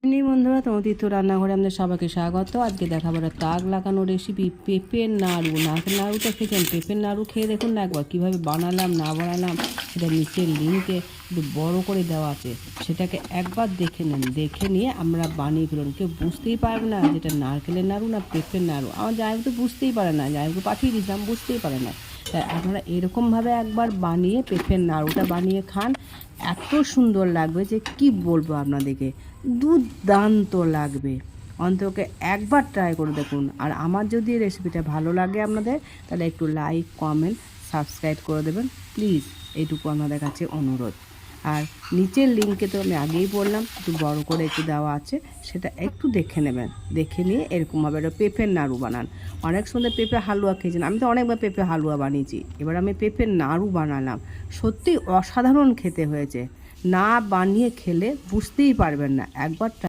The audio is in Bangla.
বন্ধুরা, তোমার তীর্থ রান্নাঘরে আমাদের সবাইকে স্বাগত। আজকে দেখাবো একটা তাক লাগানো রেসিপি, পেঁপের নাড়ু। নাড়ুটা খেয়েছেন? পেঁপের নাড়ু খেয়ে দেখুন না একবার কীভাবে বানালাম না বানালাম, সেটা নিচের লিঙ্কে একটু বড় করে দেওয়া আছে, সেটাকে একবার দেখে নেন। দেখে নিয়ে আমরা বানিয়ে ফেলুন। কেউ বুঝতেই পারবে না যেটা নারকেলের নাড়ু না পেঁপের নাড়ু। আমার জামাইবাবু তো বুঝতেই পারে না, জামাইবাবুকে পাঠিয়ে দিয়েছিলাম, বুঝতেই পারে না। তাই আপনারা এরকমভাবে একবার বানিয়ে পেঁপের নাড়ুটা বানিয়ে খান, এত সুন্দর লাগবে যে কি বলবো আপনাদেরকে, দুর্দান্ত লাগবে। অন্তকে একবার ট্রাই করে দেখুন। আর আমার যদি রেসিপিটা ভালো লাগে আপনাদের, তাহলে একটু লাইক, কমেন্ট, সাবস্ক্রাইব করে দেবেন প্লিজ, এইটুকু আপনাদের কাছে অনুরোধ। আর নিচের লিঙ্কে তো আমি আগেই বললাম, একটু বড় করে একটু দেওয়া আছে, সেটা একটু দেখে নেবেন। দেখে নিয়ে এরকমভাবে একটা পেঁপের নাড়ু বানান। অনেক সুন্দর পেঁপে হালুয়া খেয়েছেন, আমি তো অনেকবার পেঁপে হালুয়া বানিয়েছি, এবার আমি পেঁপের নাড়ু বানালাম। সত্যি অসাধারণ খেতে হয়েছে। না বানিয়ে খেলে বুঝতেই পারবেন না, একবার